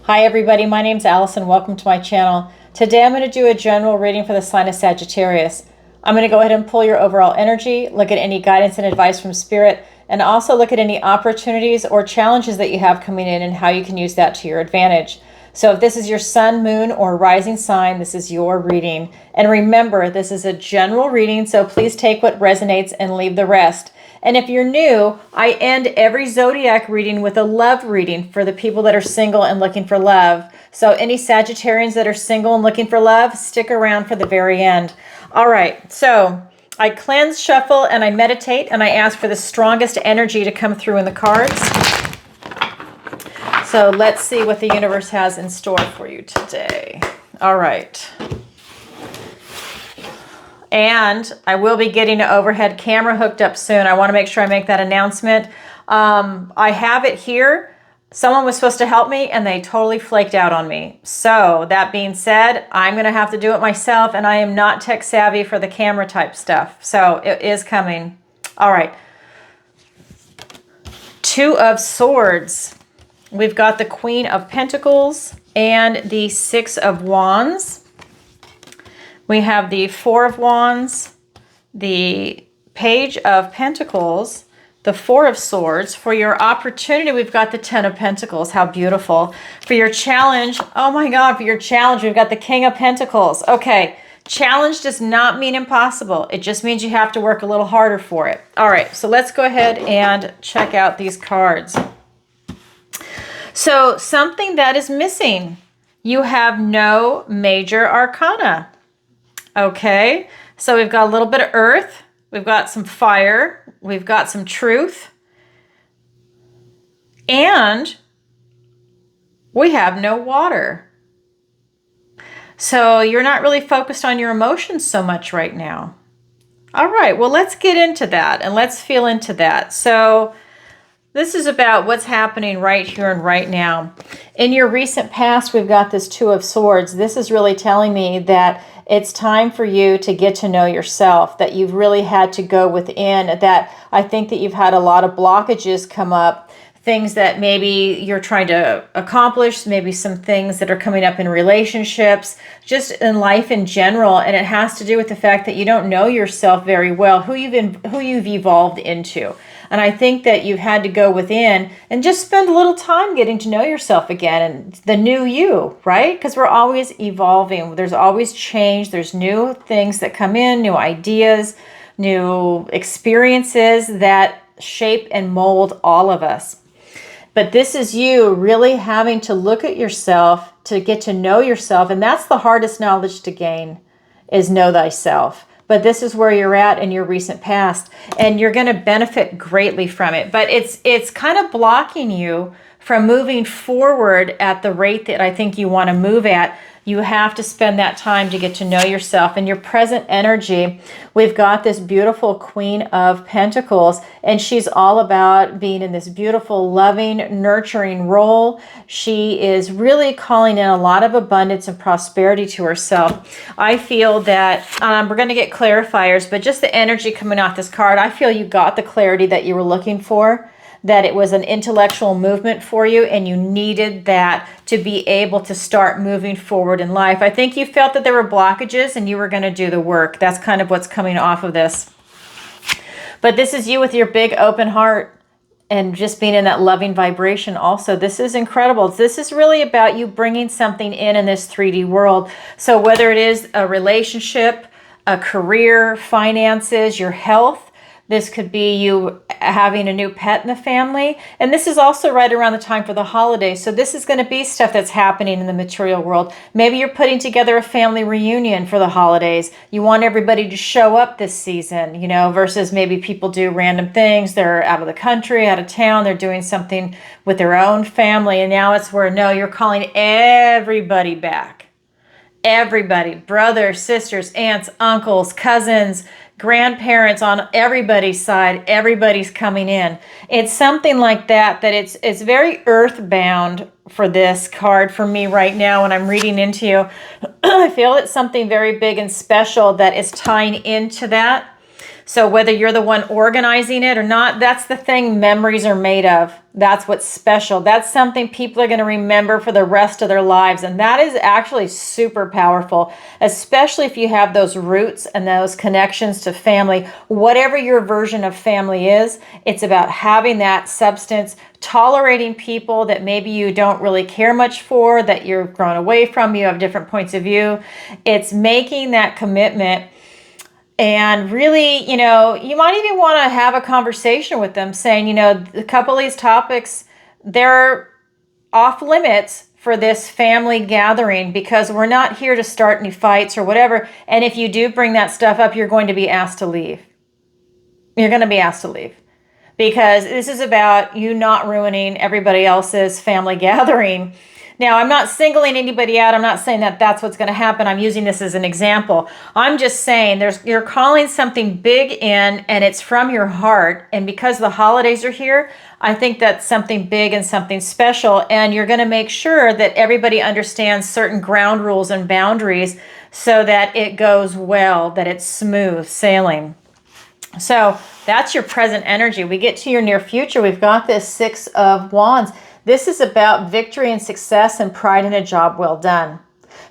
Hi everybody, my name's Allison. Welcome to my channel. Today I'm going to do a general reading for the sign of Sagittarius. I'm going to go ahead and pull your overall energy, look at any guidance and advice from Spirit, and also look at any opportunities or challenges that you have coming in and how you can use that to your advantage. So if this is your sun, moon, or rising sign, this is your reading. And remember, this is a general reading, so please take what resonates and leave the rest. And if you're new, I end every zodiac reading with a love reading for the people that are single and looking for love. So any Sagittarians that are single and looking for love, stick around for the very end. All right, so I cleanse, shuffle, and I meditate, and I ask for the strongest energy to come through in the cards. So let's see what the universe has in store for you today. All right. And I will be getting an overhead camera hooked up soon. I want to make sure I make that announcement. I have it here. Someone was supposed to help me and they totally flaked out on me. So that being said, I'm going to have to do it myself, and I am not tech savvy for the camera type stuff. So it is coming. All right. Two of Swords. We've got the Queen of Pentacles and the Six of Wands. We have the Four of Wands, the Page of Pentacles, the Four of Swords. For your opportunity, we've got the Ten of Pentacles. How beautiful. For your challenge, oh my God, for your challenge, we've got the King of Pentacles. Okay, challenge does not mean impossible. It just means you have to work a little harder for it. All right, so let's go ahead and check out these cards. So something that is missing. You have no major arcana. Okay, so we've got a little bit of earth, we've got some fire, we've got some truth, and we have no water. So you're not really focused on your emotions so much right now. All right, well, let's get into that and let's feel into that. So this is about what's happening right here and right now. In your recent past, we've got this Two of Swords. This is really telling me that it's time for you to get to know yourself, that you've really had to go within, that I think that you've had a lot of blockages come up, things that maybe you're trying to accomplish, maybe some things that are coming up in relationships, just in life in general. And it has to do with the fact that you don't know yourself very well, who you've evolved into. And I think that you've had to go within and just spend a little time getting to know yourself again and the new you, right? Because we're always evolving. There's always change. There's new things that come in, new ideas, new experiences that shape and mold all of us. But this is you really having to look at yourself to get to know yourself. And that's the hardest knowledge to gain, is know thyself. But this is where you're at in your recent past, and you're going to benefit greatly from it. But it's kind of blocking you from moving forward at the rate that I think you want to move at. You have to spend that time to get to know yourself. And your present energy, we've got this beautiful Queen of Pentacles, and she's all about being in this beautiful, loving, nurturing role. She is really calling in a lot of abundance and prosperity to herself. I feel that we're going to get clarifiers, but just the energy coming off this card, I feel you got the clarity that you were looking for, that it was an intellectual movement for you and you needed that to be able to start moving forward in life. I think you felt that there were blockages and you were going to do the work. That's kind of what's coming off of this. But this is you with your big open heart and just being in that loving vibration also. This is incredible. This is really about you bringing something in this 3D world. So whether it is a relationship, a career, finances, your health, this could be you having a new pet in the family. And this is also right around the time for the holidays. So this is going to be stuff that's happening in the material world. Maybe you're putting together a family reunion for the holidays. You want everybody to show up this season, you know, versus maybe people do random things. They're out of the country, out of town. They're doing something with their own family. And now it's where, no, you're calling everybody back. Everybody, brothers, sisters, aunts, uncles, cousins, grandparents, on everybody's side, everybody's coming in. It's something like that, that it's very earthbound for this card for me right now when I'm reading into you. I feel it's something very big and special that is tying into that. So whether you're the one organizing it or not, that's the thing memories are made of. That's what's special. That's something people are going to remember for the rest of their lives. And that is actually super powerful, especially if you have those roots and those connections to family. Whatever your version of family is, it's about having that substance, tolerating people that maybe you don't really care much for, that you're grown away from, you have different points of view. It's making that commitment. And really, you might even want to have a conversation with them saying, a couple of these topics, they're off limits for this family gathering because we're not here to start any fights or whatever. And if you do bring that stuff up, you're going to be asked to leave. You're going to be asked to leave because this is about you not ruining everybody else's family gathering. Now, I'm not singling anybody out. I'm not saying that that's what's going to happen. I'm using this as an example. I'm just saying you're calling something big in, and it's from your heart. And because the holidays are here, I think that's something big and something special. And you're going to make sure that everybody understands certain ground rules and boundaries so that it goes well, that it's smooth sailing. So that's your present energy. We get to your near future. We've got this Six of Wands. This is about victory and success and pride in a job well done.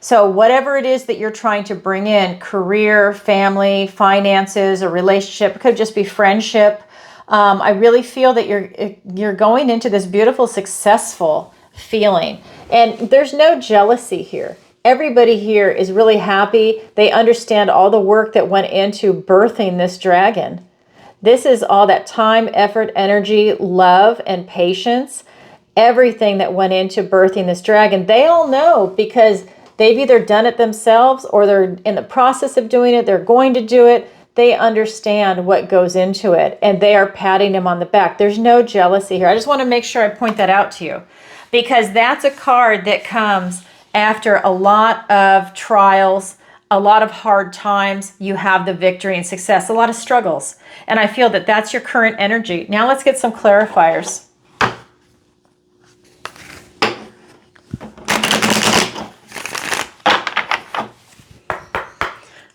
So whatever it is that you're trying to bring in, career, family, finances, a relationship, it could just be friendship. I really feel that you're going into this beautiful, successful feeling. And there's no jealousy here. Everybody here is really happy. They understand all the work that went into birthing this dragon. This is all that time, effort, energy, love, and patience. Everything that went into birthing this dragon. They all know because they've either done it themselves or they're in the process of doing it. They're going to do it. They understand what goes into it and they are patting him on the back. There's no jealousy here. I just want to make sure I point that out to you because that's a card that comes after a lot of trials, a lot of hard times. You have the victory and success, a lot of struggles. And I feel that that's your current energy. Now let's get some clarifiers.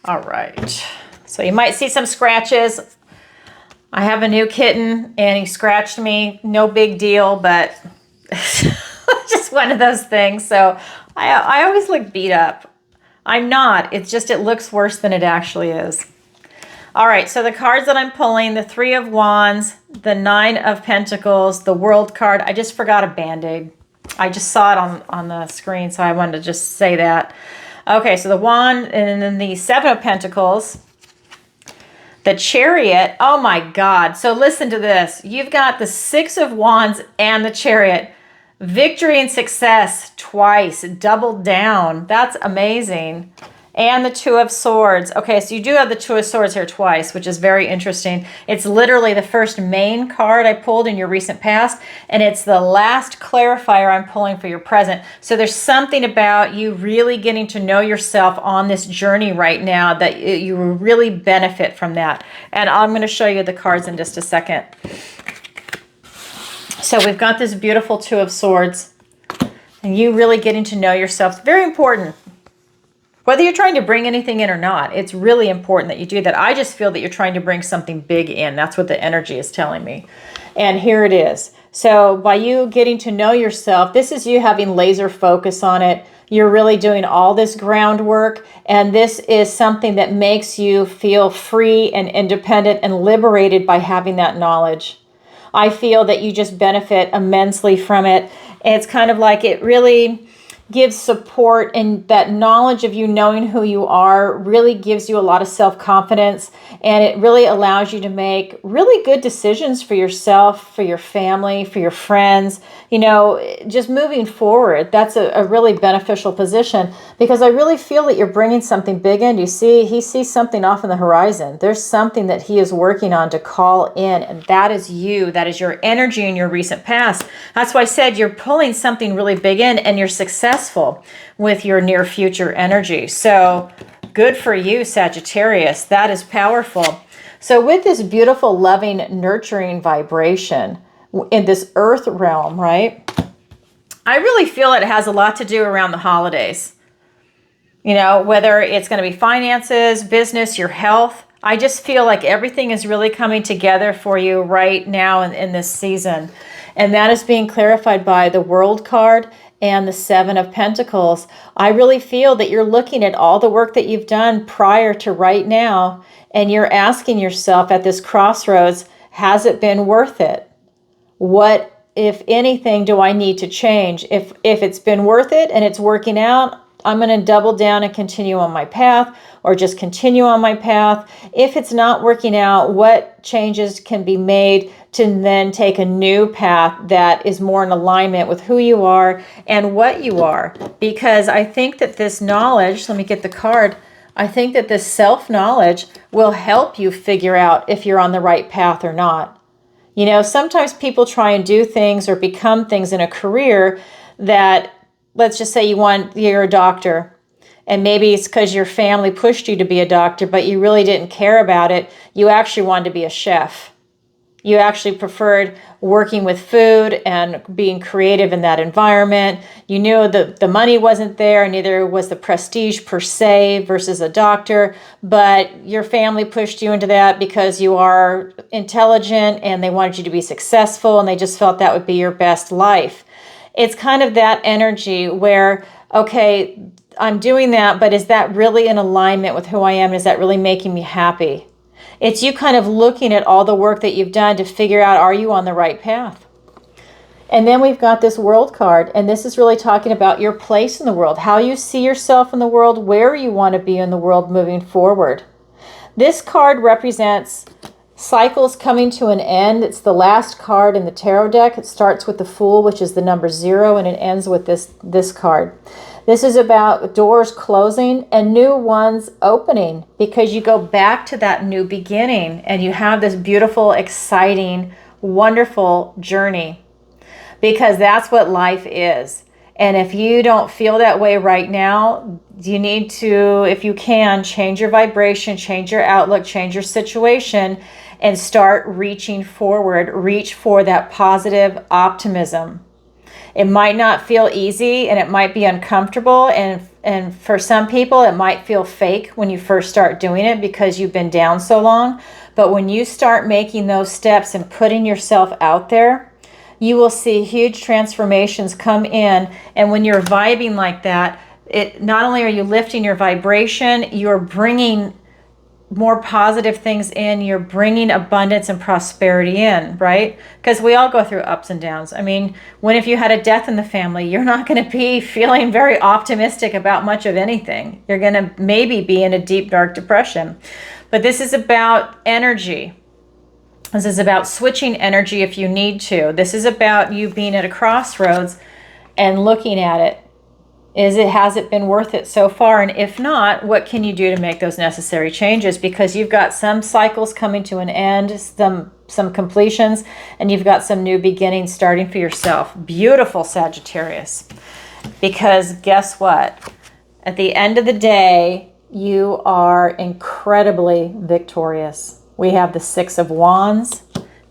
All right, so you might see some scratches. I have a new kitten and he scratched me. No big deal, but just one of those things. So I always look beat up. I'm not. It's just it looks worse than it actually is. All right, so the cards that I'm pulling, the Three of Wands, the Nine of Pentacles, the World card. I just forgot a Band-Aid. I just saw it on the screen, so I wanted to just say that. Okay, so the Wand and then the Seven of Pentacles, the Chariot. Oh my God. So listen to this. You've got the Six of Wands and the Chariot. Victory and success twice, doubled down. That's amazing. And the Two of Swords. Okay, so you do have the Two of Swords here twice, which is very interesting. It's literally the first main card I pulled in your recent past, and it's the last clarifier I'm pulling for your present. So there's something about you really getting to know yourself on this journey right now that you will really benefit from that. And I'm going to show you the cards in just a second. So we've got this beautiful Two of Swords, and you really getting to know yourself. It's very important. Whether you're trying to bring anything in or not, it's really important that you do that. I just feel that you're trying to bring something big in. That's what the energy is telling me. And here it is. So by you getting to know yourself, this is you having laser focus on it. You're really doing all this groundwork. And this is something that makes you feel free and independent and liberated by having that knowledge. I feel that you just benefit immensely from it. It's kind of like it really gives support, and that knowledge of you knowing who you are really gives you a lot of self-confidence, and it really allows you to make really good decisions for yourself, for your family, for your friends, just moving forward. That's a really beneficial position because I really feel that you're bringing something big in. He sees something off in the horizon. There's something that he is working on to call in, and that is you. That is your energy in your recent past. That's why I said you're pulling something really big in, and you're successful with your near future energy. So good for you, Sagittarius. That is powerful. So with this beautiful, loving, nurturing vibration in this earth realm, right? I really feel it has a lot to do around the holidays. Whether it's going to be finances, business, your health. I just feel like everything is really coming together for you right now in this season. And that is being clarified by the World card and the Seven of Pentacles. I really feel that you're looking at all the work that you've done prior to right now, and you're asking yourself at this crossroads, has it been worth it? What, if anything, do I need to change? If it's been worth it and it's working out, I'm going to double down and continue on my path, or just continue on my path. If it's not working out, what changes can be made to then take a new path that is more in alignment with who you are and what you are? Because I think that this knowledge, let me get the card, I think that this self-knowledge will help you figure out if you're on the right path or not. You know, sometimes people try and do things or become things in a career that, let's just say you're a doctor, and maybe it's because your family pushed you to be a doctor, but you really didn't care about it. You actually wanted to be a chef. You actually preferred working with food and being creative in that environment. You knew the money wasn't there, neither was the prestige per se versus a doctor, but your family pushed you into that because you are intelligent and they wanted you to be successful, and they just felt that would be your best life. It's kind of that energy where, okay, I'm doing that, but is that really in alignment with who I am? Is that really making me happy? It's you kind of looking at all the work that you've done to figure out, are you on the right path? And then we've got this World card, and this is really talking about your place in the world, how you see yourself in the world, where you want to be in the world moving forward. This card represents cycles coming to an end. It's the last card in the tarot deck. It starts with the Fool, which is the number 0, and it ends with this card. This is about doors closing and new ones opening, because you go back to that new beginning and you have this beautiful, exciting, wonderful journey, because that's what life is. And if you don't feel that way right now, you need to, if you can, change your vibration, change your outlook, change your situation, and start reaching forward. Reach for that positive optimism. It might not feel easy and it might be uncomfortable, and for some people it might feel fake when you first start doing it because you've been down so long. But when you start making those steps and putting yourself out there, you will see huge transformations come in. And when you're vibing like that, it not only are you lifting your vibration, you're bringing more positive things in, you're bringing abundance and prosperity in, right? Because we all go through ups and downs. I mean, if you had a death in the family, you're not going to be feeling very optimistic about much of anything. You're going to maybe be in a deep, dark depression. But this is about energy. This is about switching energy if you need to. This is about you being at a crossroads and looking at it. Has it been worth it so far? And if not, what can you do to make those necessary changes? Because you've got some cycles coming to an end, some completions, and you've got some new beginnings starting for yourself. Beautiful, Sagittarius. Because guess what? At the end of the day, you are incredibly victorious. We have the Six of Wands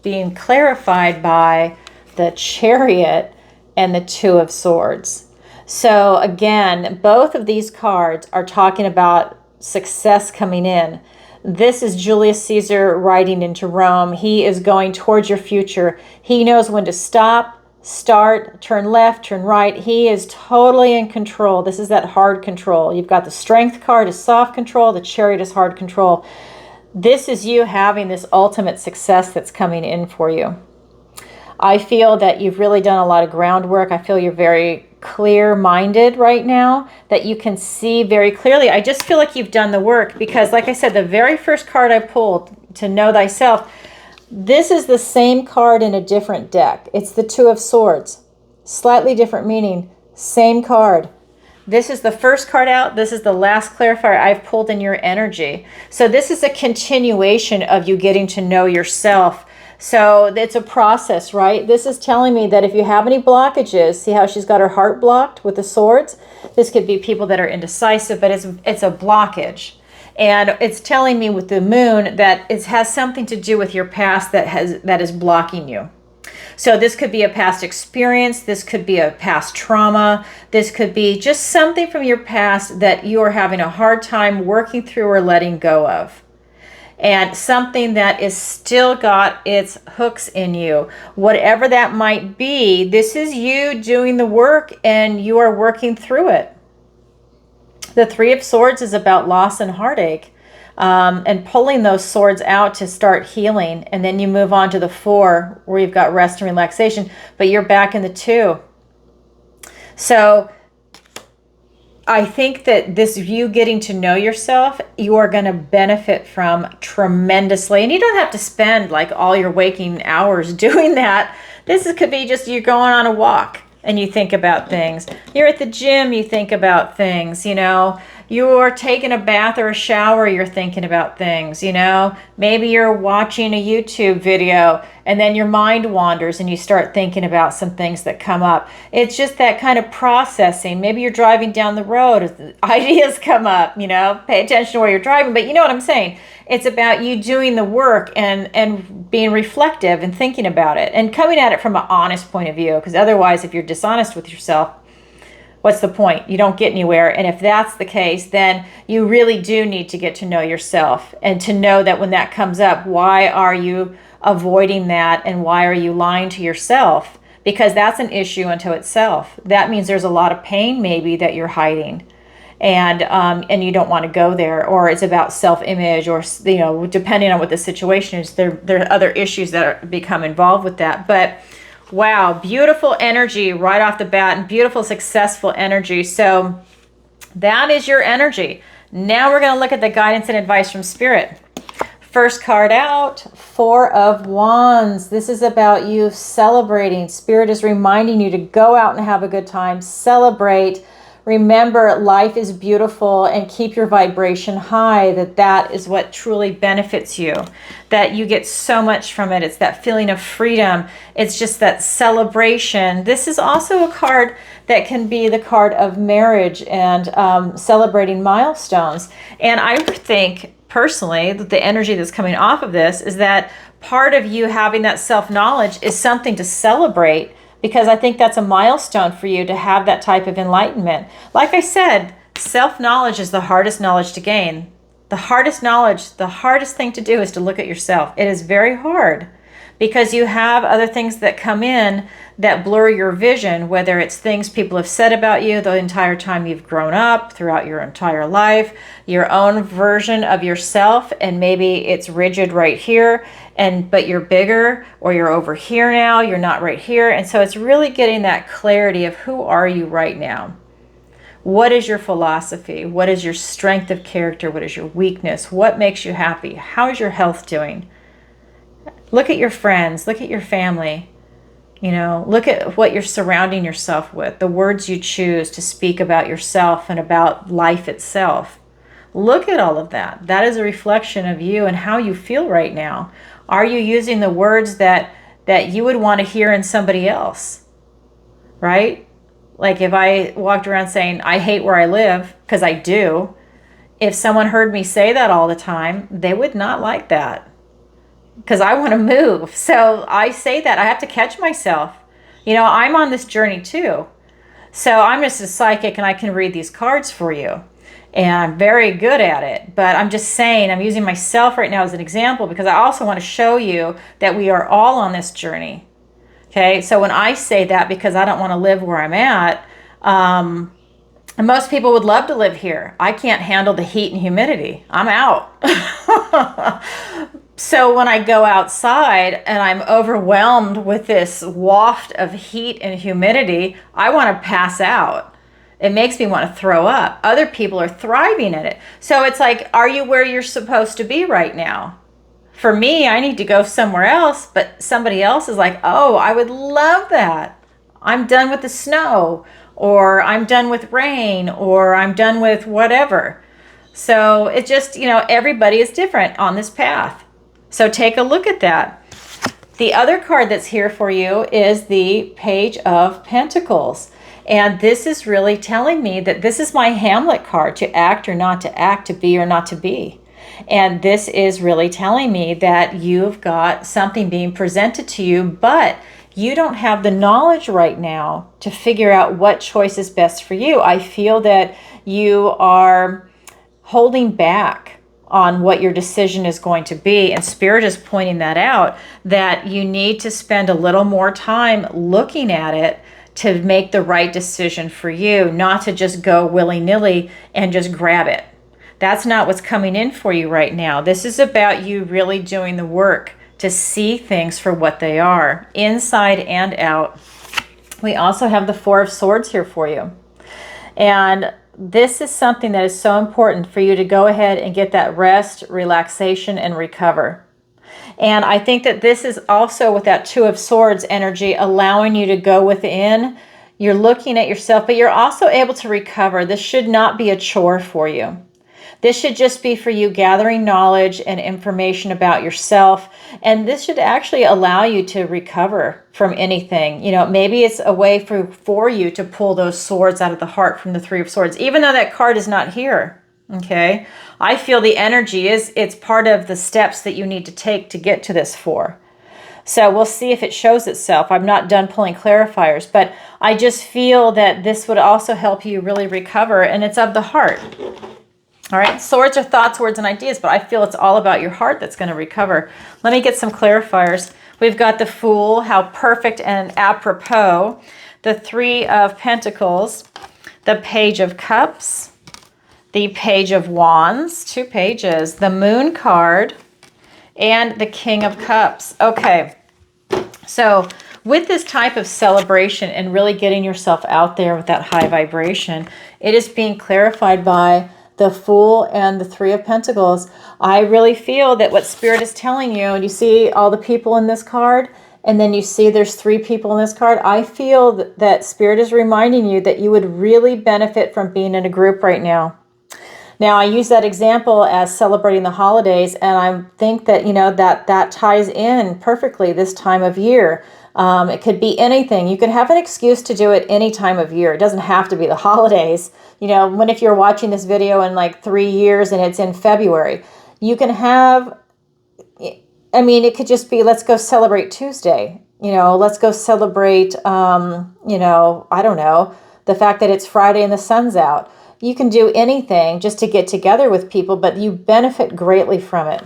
being clarified by the Chariot and the Two of Swords. So again, both of these cards are talking about success coming in. This is Julius Caesar riding into Rome. He is going towards your future. He knows when to stop, start, turn left, turn right. He is totally in control. This is that hard control. You've got the Strength card is soft control. The Chariot is hard control. This is you having this ultimate success that's coming in for you. I feel that you've really done a lot of groundwork. I feel you're very clear-minded right now, that you can see very clearly. I just feel like you've done the work, because like I said, the very first card I pulled, to know thyself, this is the same card in a different deck. It's the Two of Swords. Slightly different meaning, same card. This is the first card out. This is the last clarifier I've pulled in your energy. So this is a continuation of you getting to know yourself. So it's a process, right? This is telling me that if you have any blockages, see how she's got her heart blocked with the swords? This could be people that are indecisive, but it's a blockage. And it's telling me with the moon that it has something to do with your past that is blocking you. So this could be a past experience. This could be a past trauma. This could be just something from your past that you are having a hard time working through or letting go of. and something that is still got its hooks in you. Whatever that might be, this is you doing the work and you are working through it. The Three of Swords is about loss and heartache, and pulling those swords out to start healing. And then you move on to the Four, where you've got rest and relaxation, but you're back in the Two. So I think that this you getting to know yourself, you are going to benefit from tremendously. And you don't have to spend like all your waking hours doing that. Could be just you going on a walk and you think about things. You're at the gym, you think about things, you know. You're taking a bath or a shower, you're thinking about things, you know. Maybe you're watching a YouTube video and then your mind wanders and you start thinking about some things that come up. It's just that kind of processing. Maybe you're driving down the road, ideas come up, you know. Pay attention to where you're driving, but you know what I'm saying. It's about you doing the work and being reflective and thinking about it and coming at it from an honest point of view, because otherwise, if you're dishonest with yourself, what's the point? You don't get anywhere. And if that's the case, then you really do need to get to know yourself and to know that when that comes up, why are you avoiding that and why are you lying to yourself? Because that's an issue unto itself. That means there's a lot of pain maybe that you're hiding, and you don't want to go there, or it's about self-image, or, you know, depending on what the situation is, there are other issues that become involved with that. But wow, beautiful energy right off the bat, and beautiful, successful energy. So that is your energy. Now we're going to look at the guidance and advice from Spirit. First card out, Four of Wands. This is about you celebrating. Spirit is reminding you to go out and have a good time, celebrate. Remember, life is beautiful, and keep your vibration high. That is what truly benefits you, that you get so much from it. It's that feeling of freedom. It's just that celebration. This is also a card that can be the card of marriage and celebrating milestones. And I think personally that the energy that's coming off of this is that part of you having that self-knowledge is something to celebrate, because I think that's a milestone for you to have that type of enlightenment. Like I said, self-knowledge is the hardest knowledge to gain. The hardest knowledge, the hardest thing to do is to look at yourself. It is very hard because you have other things that come in that blur your vision, whether it's things people have said about you the entire time you've grown up, throughout your entire life, your own version of yourself, and maybe it's rigid right here, but you're bigger, or you're over here now, you're not right here. And so it's really getting that clarity of who are you right now? What is your philosophy? What is your strength of character? What is your weakness? What makes you happy? How is your health doing? Look at your friends, look at your family. You know, look at what you're surrounding yourself with, the words you choose to speak about yourself and about life itself. Look at all of that. That is a reflection of you and how you feel right now. Are you using the words that you would want to hear in somebody else? Right? Like if I walked around saying, I hate where I live, because I do, if someone heard me say that all the time, they would not like that. Because I want to move. So I say that. I have to catch myself. You know, I'm on this journey too. So I'm just a psychic and I can read these cards for you. And I'm very good at it. But I'm just saying, I'm using myself right now as an example because I also want to show you that we are all on this journey. Okay, so when I say that, because I don't want to live where I'm at, and most people would love to live here. I can't handle the heat and humidity. I'm out. So when I go outside and I'm overwhelmed with this waft of heat and humidity, I want to pass out. It makes me want to throw up. Other people are thriving in it. So it's like, are you where you're supposed to be right now? For me, I need to go somewhere else, but somebody else is like, oh, I would love that. I'm done with the snow, or I'm done with rain, or I'm done with whatever. So it just, you know, everybody is different on this path. So take a look at that. The other card that's here for you is the Page of Pentacles. And this is really telling me that this is my Hamlet card, to act or not to act, to be or not to be. And this is really telling me that you've got something being presented to you, but you don't have the knowledge right now to figure out what choice is best for you. I feel that you are holding back on what your decision is going to be. And Spirit is pointing that out, that you need to spend a little more time looking at it to make the right decision for you, not to just go willy-nilly and just grab it. That's not what's coming in for you right now. This is about you really doing the work to see things for what they are, inside and out. We also have the Four of Swords here for you. And this is something that is so important for you to go ahead and get that rest, relaxation, and recover. And I think that this is also with that Two of Swords energy, allowing you to go within. You're looking at yourself, but you're also able to recover. This should not be a chore for you. This should just be for you gathering knowledge and information about yourself. And this should actually allow you to recover from anything. You know, maybe it's a way for you to pull those swords out of the heart from the Three of Swords, even though that card is not here. Okay. I feel the energy it's part of the steps that you need to take to get to this Four. So we'll see if it shows itself. I'm not done pulling clarifiers, but I just feel that this would also help you really recover, and it's of the heart. All right, swords are thoughts, words, and ideas, but I feel it's all about your heart that's going to recover. Let me get some clarifiers. We've got the Fool, how perfect and apropos. The Three of Pentacles, the Page of Cups, the Page of Wands, 2 pages, the Moon card, and the King of Cups. Okay, so with this type of celebration and really getting yourself out there with that high vibration, it is being clarified by the Fool and the Three of Pentacles. I really feel that what Spirit is telling you, and you see all the people in this card, and then you see there's 3 people in this card. I feel that Spirit is reminding you that you would really benefit from being in a group right now. Now, I use that example as celebrating the holidays, and I think that, you know, that ties in perfectly this time of year. It could be anything. You can have an excuse to do it any time of year. It doesn't have to be the holidays. You know, if you're watching this video in like 3 years and it's in February, you can have, I mean, it could just be, let's go celebrate Tuesday. You know, let's go celebrate, you know, I don't know, the fact that it's Friday and the sun's out. You can do anything just to get together with people, but you benefit greatly from it.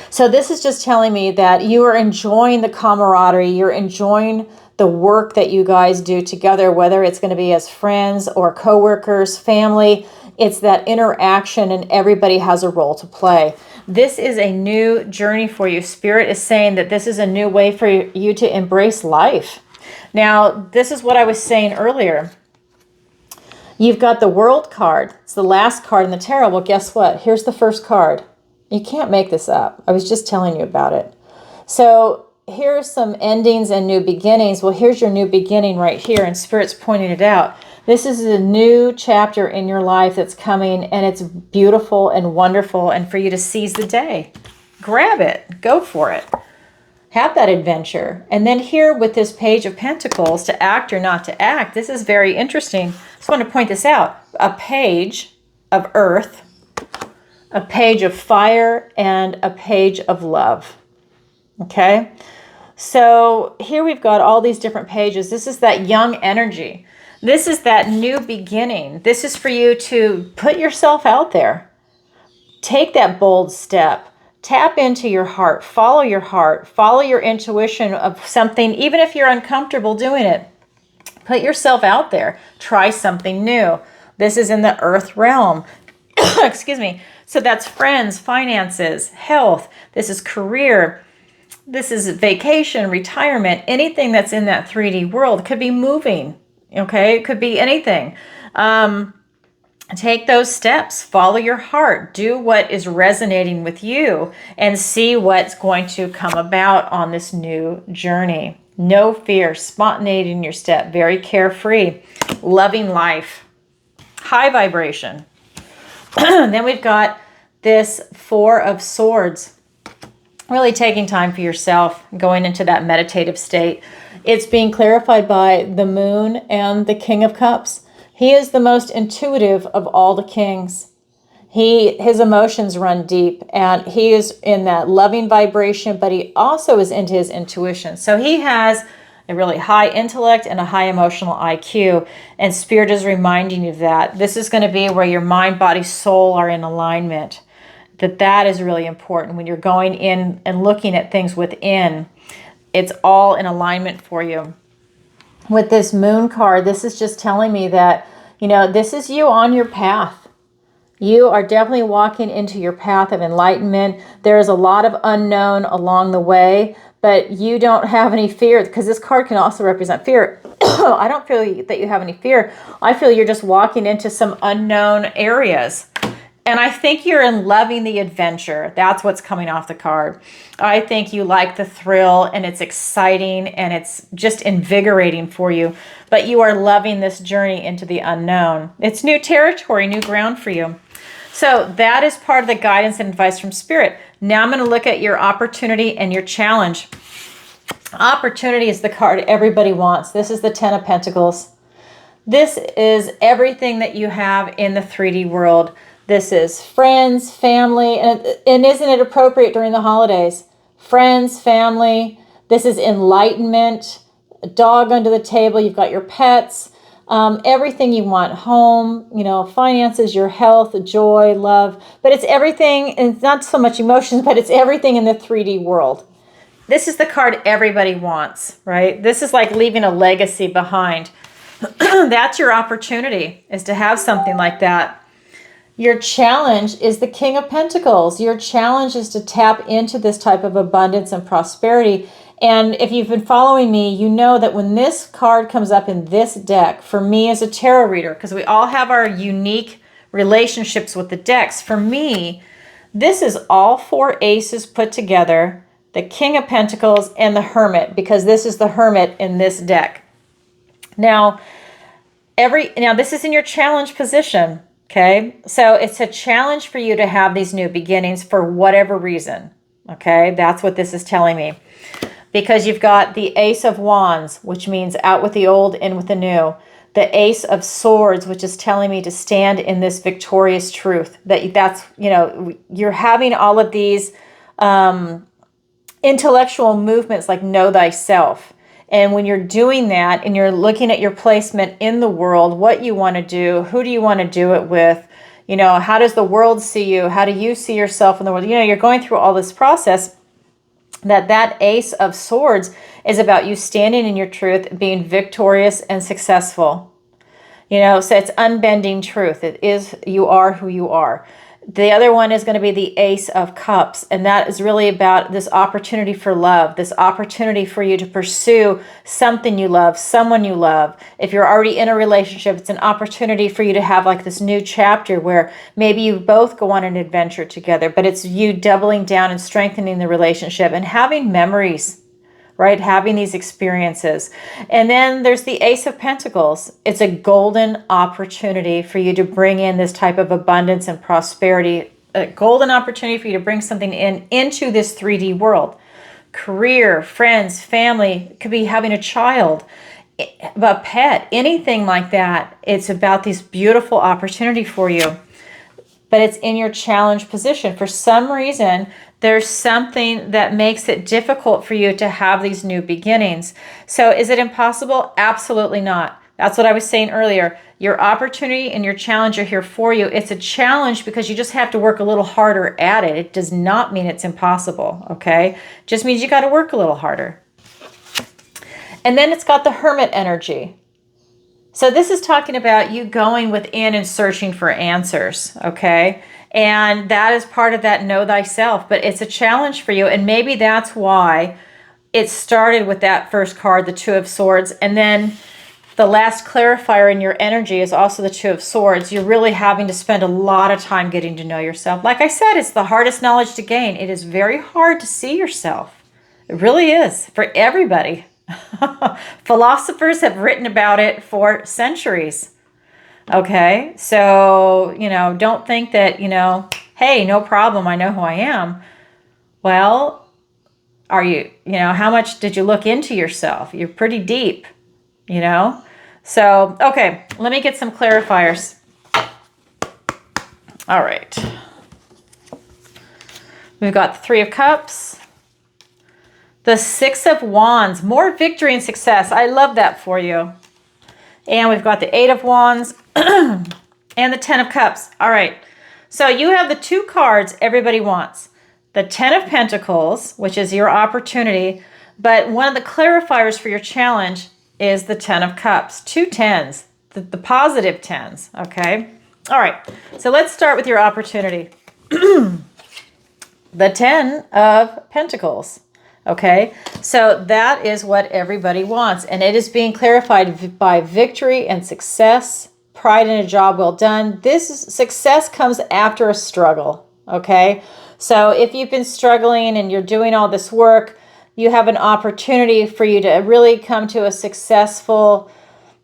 So this is just telling me that you are enjoying the camaraderie, you're enjoying the work that you guys do together, whether it's going to be as friends or coworkers, family. It's that interaction, and everybody has a role to play. This is a new journey for you. Spirit is saying that this is a new way for you to embrace life. Now, this is what I was saying earlier. You've got the World card. It's the last card in the tarot. Well, guess what? Here's the first card. You can't make this up. I was just telling you about it. So here's some endings and new beginnings. Well, here's your new beginning right here, and Spirit's pointing it out. This is a new chapter in your life that's coming, and it's beautiful and wonderful, and for you to seize the day. Grab it. Go for it. Have that adventure. And then here with this Page of Pentacles, to act or not to act, this is very interesting. I just want to point this out. A page of earth, a page of fire, and a page of love. Okay? So here we've got all these different pages. This is that young energy. This is that new beginning. This is for you to put yourself out there. Take that bold step. Tap into your heart. Follow your intuition of something, even if you're uncomfortable doing it. Put yourself out there. Try something new. This is in the earth realm. Excuse me. So that's friends, finances, health. This is career. This is vacation, retirement. Anything that's in that 3D world. It could be moving. Okay? It could be anything. Take those steps. Follow your heart. Do what is resonating with you and see what's going to come about on this new journey. No fear. Spontaneity in your step. Very carefree. Loving life. High vibration. Then we've got this Four of Swords. Really taking time for yourself. Going into that meditative state. It's being clarified by the Moon and the King of Cups. He is the most intuitive of all the kings. His emotions run deep, and he is in that loving vibration, but he also is into his intuition. So he has a really high intellect and a high emotional IQ, and Spirit is reminding you of that. This is going to be where your mind, body, soul are in alignment. that is really important when you're going in and looking at things within. It's all in alignment for you. With this moon card, this is just telling me that, this is you on your path. You are definitely walking into your path of enlightenment. There is a lot of unknown along the way, but you don't have any fear, because this card can also represent fear. I don't feel that you have any fear. I feel you're just walking into some unknown areas. And I think you're in loving the adventure. That's what's coming off the card. I think you like the thrill, and it's exciting, and it's just invigorating for you. But you are loving this journey into the unknown. It's new territory, new ground for you. So that is part of the guidance and advice from Spirit. Now I'm going to look at your opportunity and your challenge. Opportunity is the card everybody wants. This is the Ten of Pentacles. This is everything that you have in the 3D world. This is friends, family, and isn't it appropriate during the holidays? Friends, family. This is enlightenment, a dog under the table. You've got your pets, everything you want, home, finances, your health, joy, love. But it's everything, and it's not so much emotions, but it's everything in the 3D world. This is the card everybody wants, right? This is like leaving a legacy behind. That's your opportunity, is to have something like that. Your challenge is the King of Pentacles. Your challenge is to tap into this type of abundance and prosperity. And if you've been following me, you know that when this card comes up in this deck, for me as a tarot reader, because we all have our unique relationships with the decks, for me, this is all 4 aces put together, the King of Pentacles and the Hermit, because this is the Hermit in this deck. Now this is in your challenge position. Okay, so it's a challenge for you to have these new beginnings for whatever reason. Okay, that's what this is telling me. Because you've got the Ace of Wands, which means out with the old, in with the new. The Ace of Swords, which is telling me to stand in this victorious truth. That's you're having all of these intellectual movements like know thyself. And when you're doing that and you're looking at your placement in the world, what you want to do, who do you want to do it with, how does the world see you? How do you see yourself in the world? You're going through all this process. That Ace of Swords is about you standing in your truth, being victorious and successful. So it's unbending truth. It is, you are who you are. The other one is going to be the Ace of Cups, and that is really about this opportunity for love, this opportunity for you to pursue something you love, someone you love. If you're already in a relationship, it's an opportunity for you to have like this new chapter where maybe you both go on an adventure together, but it's you doubling down and strengthening the relationship and having memories, right? Having these experiences. And then there's the Ace of Pentacles. It's a golden opportunity for you to bring in this type of abundance and prosperity, a golden opportunity for you to bring something into this 3D world. Career, friends, family, it could be having a child, a pet, anything like that. It's about this beautiful opportunity for you. But it's in your challenge position. For some reason, there's something that makes it difficult for you to have these new beginnings. So is it impossible? Absolutely not. That's what I was saying earlier. Your opportunity and your challenge are here for you. It's a challenge because you just have to work a little harder at it. It does not mean it's impossible, okay? It just means you got to work a little harder. And then it's got the Hermit energy. So this is talking about you going within and searching for answers, okay? And that is part of that know thyself, but it's a challenge for you. And maybe that's why it started with that first card, the Two of Swords. And then the last clarifier in your energy is also the Two of Swords. You're really having to spend a lot of time getting to know yourself. Like I said, it's the hardest knowledge to gain. It is very hard to see yourself. It really is for everybody. Philosophers have written about it for centuries. Okay, so, don't think that, hey, no problem, I know who I am. Well, are you, how much did you look into yourself? You're pretty deep, So, okay, let me get some clarifiers. All right. We've got the Three of Cups. The Six of Wands, more victory and success. I love that for you. And we've got the Eight of Wands and the Ten of Cups. All right. So you have the two cards everybody wants. The Ten of Pentacles, which is your opportunity, but one of the clarifiers for your challenge is the Ten of Cups. Two tens, the positive tens, okay? All right, so let's start with your opportunity. The Ten of Pentacles, okay? So that is what everybody wants, and it is being clarified by victory and success, pride in a job well done. This success comes after a struggle, okay? So if you've been struggling and you're doing all this work, you have an opportunity for you to really come to a successful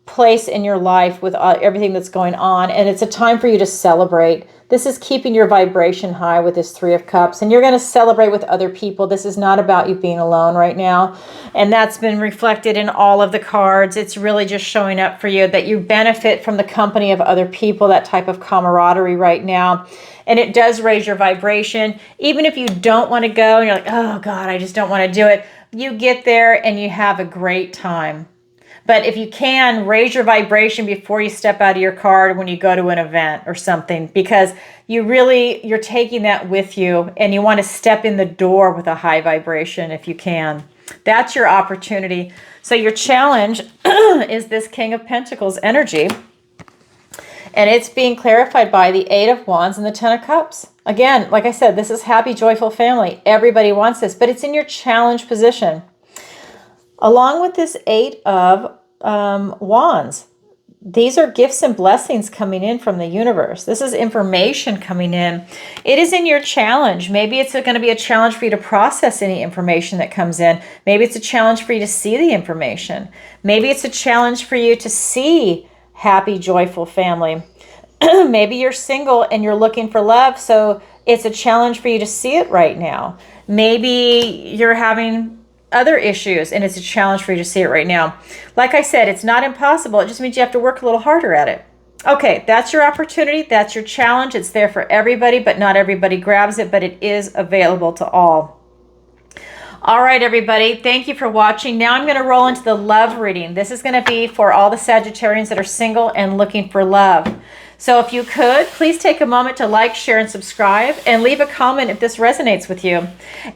place in your life with everything that's going on. And it's a time for you to celebrate. This is keeping your vibration high with this Three of Cups. And you're going to celebrate with other people. This is not about you being alone right now. And that's been reflected in all of the cards. It's really just showing up for you that you benefit from the company of other people, that type of camaraderie right now. And it does raise your vibration. Even if you don't want to go and you're like, oh God, I just don't want to do it. You get there and you have a great time. But if you can, raise your vibration before you step out of your car when you go to an event or something, because you're taking that with you and you want to step in the door with a high vibration if you can. That's your opportunity. So your challenge is this King of Pentacles energy. And it's being clarified by the Eight of Wands and the Ten of Cups. Again, like I said, this is happy, joyful family. Everybody wants this, but it's in your challenge position. Along with this Eight of Wands, these are gifts and blessings coming in from the universe. This is information coming in. It is in your challenge. Maybe it's going to be a challenge for you to process any information that comes in. Maybe it's a challenge for you to see the information. Maybe it's a challenge for you to see happy, joyful family. Maybe you're single and you're looking for love, so it's a challenge for you to see it right now. Maybe you're having other issues and it's a challenge for you to see it right now. Like I said, it's not impossible. It just means you have to work a little harder at it. Okay, that's your opportunity. That's your challenge. It's there for everybody, but not everybody grabs it, but it is available to all. All right, everybody, thank you for watching. Now I'm going to roll into the love reading. This is going to be for all the Sagittarians that are single and looking for love. So if you could, please take a moment to like, share, and subscribe, and leave a comment if this resonates with you.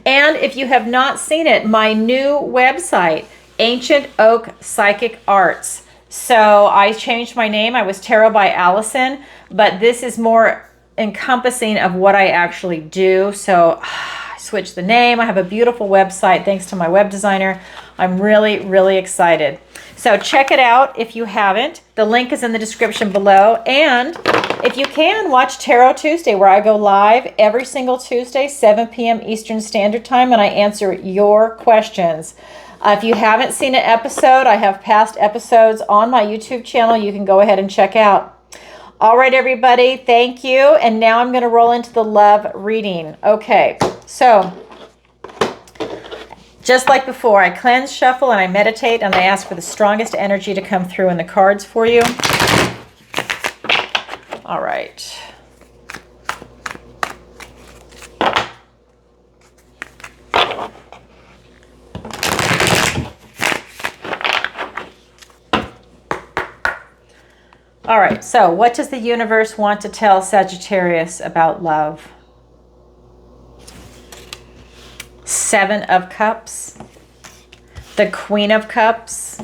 And if you have not seen it, my new website, Ancient Oak Psychic Arts. So I changed my name. I was Tarot by Allison, but this is more encompassing of what I actually do. So I switched the name. I have a beautiful website thanks to my web designer. I'm really, really excited. So check it out if you haven't. The link is in the description below. And if you can, watch Tarot Tuesday, where I go live every single Tuesday, 7 p.m. Eastern Standard Time, and I answer your questions. If you haven't seen an episode, I have past episodes on my YouTube channel you can go ahead and check out. All right, everybody, thank you. And now I'm going to roll into the love reading. Okay, so just like before, I cleanse, shuffle, and I meditate, and I ask for the strongest energy to come through in the cards for you. All right. All right, so what does the universe want to tell Sagittarius about love? Seven of Cups, the Queen of Cups,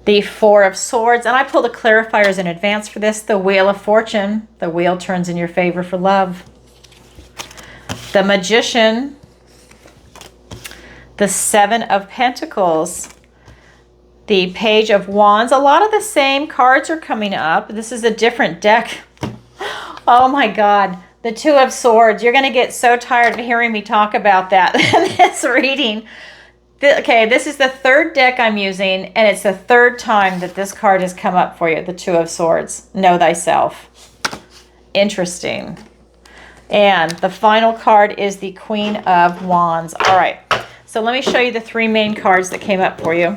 the Four of Swords, and I pulled the clarifiers in advance for this, the Wheel of Fortune. The wheel turns in your favor for love. The Magician, the Seven of Pentacles, the Page of Wands. A lot of the same cards are coming up. This is a different deck. Oh my God. The Two of Swords. You're going to get so tired of hearing me talk about that in this reading. Okay, this is the third deck I'm using, and it's the third time that this card has come up for you, the Two of Swords. Know thyself. Interesting. And the final card is the Queen of Wands. All right, so let me show you the three main cards that came up for you.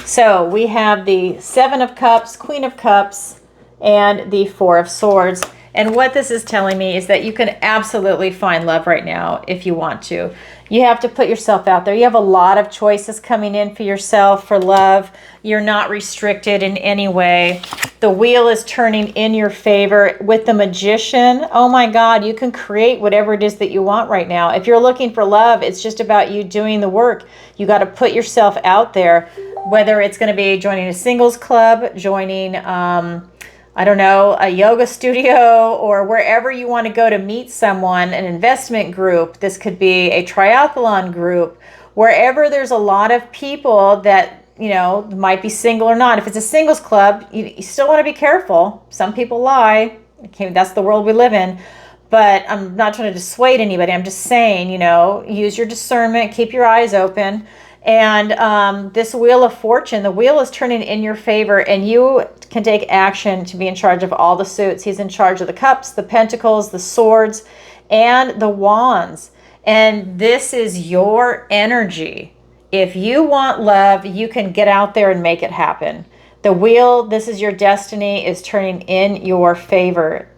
So we have the Seven of Cups, Queen of Cups, and the Four of Swords. And what this is telling me is that you can absolutely find love right now if you want to. You have to put yourself out there. You have a lot of choices coming in for yourself, for love. You're not restricted in any way. The wheel is turning in your favor. With the Magician, oh my God, you can create whatever it is that you want right now. If you're looking for love, it's just about you doing the work. You got to put yourself out there, whether it's going to be joining a singles club, joining, I don't know, a yoga studio, or wherever you want to go to meet someone, an investment group. This could be a triathlon group, wherever there's a lot of people that, you know, might be single or not. If it's a singles club, you still want to be careful. Some people lie. Okay, that's the world we live in. But I'm not trying to dissuade anybody. I'm just saying, you know, use your discernment, keep your eyes open. And this Wheel of Fortune, the wheel is turning in your favor, and you can take action to be in charge of all the suits. He's in charge of the cups, the pentacles, the swords, and the wands. And this is your energy. If you want love, you can get out there and make it happen. The wheel, this is your destiny, is turning in your favor.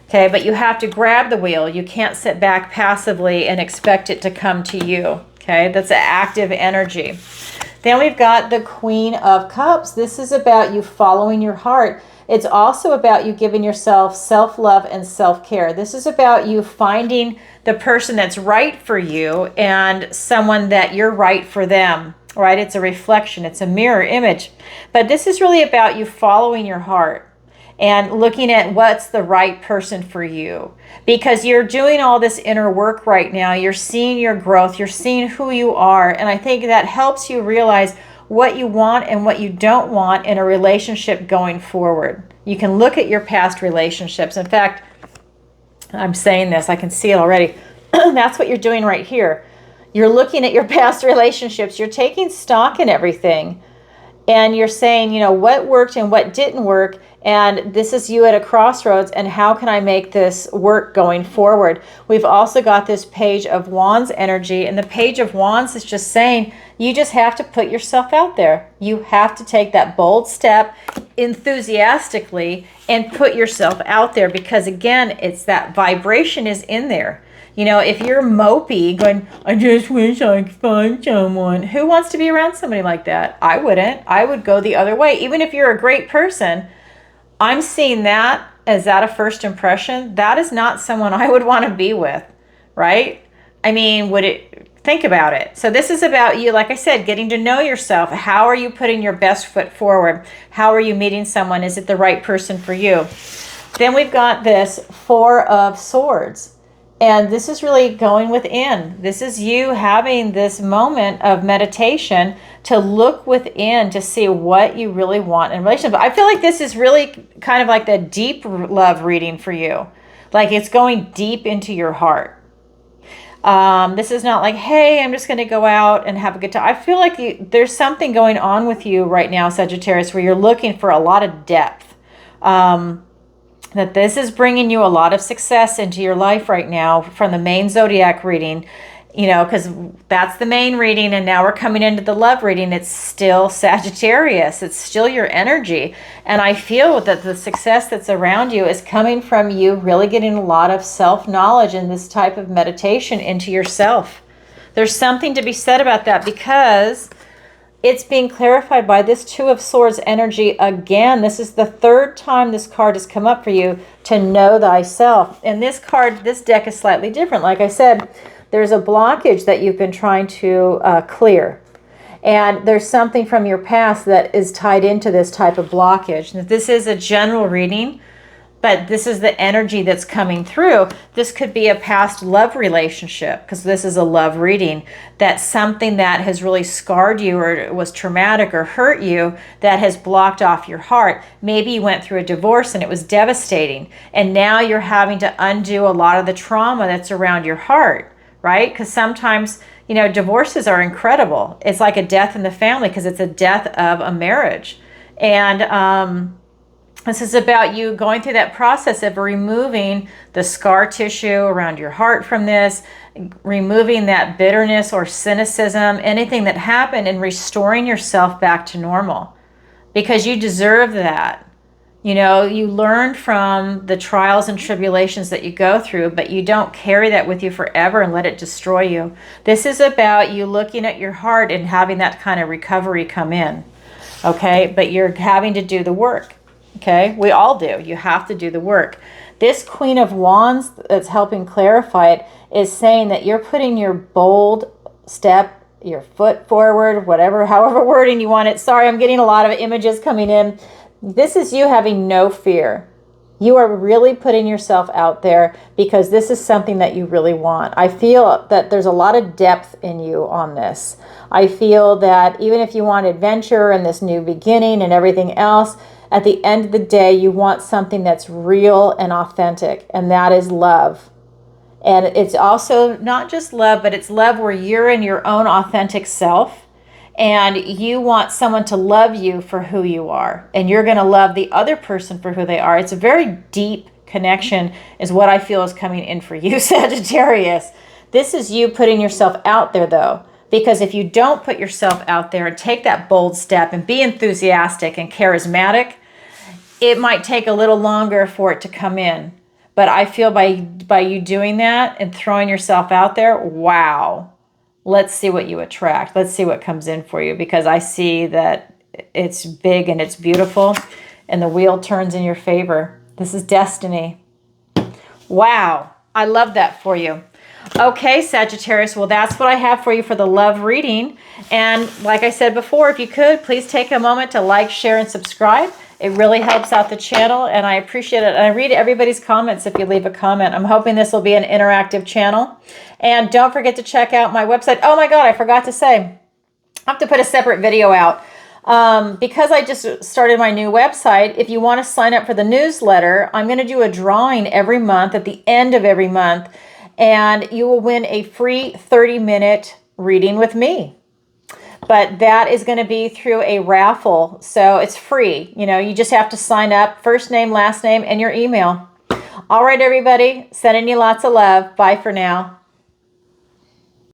Okay, but you have to grab the wheel. You can't sit back passively and expect it to come to you. Okay, that's an active energy. Then we've got the Queen of Cups. This is about you following your heart. It's also about you giving yourself self-love and self-care. This is about you finding the person that's right for you and someone that you're right for them, right? It's a reflection. It's a mirror image. But this is really about you following your heart and looking at what's the right person for you. Because you're doing all this inner work right now. You're seeing your growth. You're seeing who you are. And I think that helps you realize what you want and what you don't want in a relationship going forward. You can look at your past relationships. In fact, I'm saying this, I can see it already. That's what you're doing right here. You're looking at your past relationships. You're taking stock in everything. And you're saying, you know, what worked and what didn't work. And this is you at a crossroads. And how can I make this work going forward? We've also got this Page of Wands energy. And the Page of Wands is just saying, you just have to put yourself out there. You have to take that bold step enthusiastically and put yourself out there. Because again, it's that vibration is in there. You know, if you're mopey going, I just wish I could find someone. Who wants to be around somebody like that? I wouldn't. I would go the other way. Even if you're a great person, I'm seeing that as that a first impression. That is not someone I would want to be with, right? I mean, think about it. So this is about you, like I said, getting to know yourself. How are you putting your best foot forward? How are you meeting someone? Is it the right person for you? Then we've got this Four of Swords. And this is really going within. This is you having this moment of meditation to look within to see what you really want in a relationship. I feel like this is really kind of like the deep love reading for you. Like it's going deep into your heart. This is not like, hey, I'm just going to go out and have a good time. I feel like there's something going on with you right now, Sagittarius, where you're looking for a lot of depth. That this is bringing you a lot of success into your life right now from the main zodiac reading, you know, because that's the main reading. And now we're coming into the love reading. It's still Sagittarius. It's still your energy. And I feel that the success that's around you is coming from you really getting a lot of self-knowledge and this type of meditation into yourself. There's something to be said about that because it's being clarified by this Two of Swords energy again. This is the third time this card has come up for you, to know thyself. And this card, this deck is slightly different. Like I said, there's a blockage that you've been trying to clear. And there's something from your past that is tied into this type of blockage. Now, this is a general reading, but this is the energy that's coming through. This could be a past love relationship, because this is a love reading. That's something that has really scarred you or was traumatic or hurt you that has blocked off your heart. Maybe you went through a divorce and it was devastating. And now you're having to undo a lot of the trauma that's around your heart, right? Because sometimes, you know, divorces are incredible. It's like a death in the family because it's a death of a marriage. And this is about you going through that process of removing the scar tissue around your heart from this, removing that bitterness or cynicism, anything that happened, and restoring yourself back to normal. Because you deserve that. You know, you learn from the trials and tribulations that you go through, but you don't carry that with you forever and let it destroy you. This is about you looking at your heart and having that kind of recovery come in. okay? But you're having to do the work, okay? We all do. You have to do the work. This Queen of Wands that's helping clarify it is saying that you're putting your bold step, your foot forward, whatever, however wording you want it. Sorry, I'm getting a lot of images coming in. This is you having no fear. You are really putting yourself out there because this is something that you really want. I feel that there's a lot of depth in you on this. I feel that even if you want adventure and this new beginning and everything else, at the end of the day, you want something that's real and authentic, and that is love. And it's also not just love, but it's love where you're in your own authentic self. And you want someone to love you for who you are. And you're going to love the other person for who they are. It's a very deep connection is what I feel is coming in for you, Sagittarius. This is you putting yourself out there, though. Because if you don't put yourself out there and take that bold step and be enthusiastic and charismatic, it might take a little longer for it to come in. But I feel by you doing that and throwing yourself out there, wow. Let's see what you attract. Let's see what comes in for you, because I see that it's big and it's beautiful and the wheel turns in your favor. This is destiny. Wow. I love that for you. Okay, Sagittarius. Well, that's what I have for you for the love reading. And like I said before, if you could, please take a moment to like, share, and subscribe. It really helps out the channel, and I appreciate it. And I read everybody's comments if you leave a comment. I'm hoping this will be an interactive channel. And don't forget to check out my website. Oh my God, I forgot to say, I have to put a separate video out. Because I just started my new website, if you want to sign up for the newsletter, I'm going to do a drawing every month at the end of every month, and you will win a free 30-minute reading with me. But that is going to be through a raffle, so it's free. You know, you just have to sign up, first name, last name, and your email. All right, everybody, sending you lots of love. Bye for now.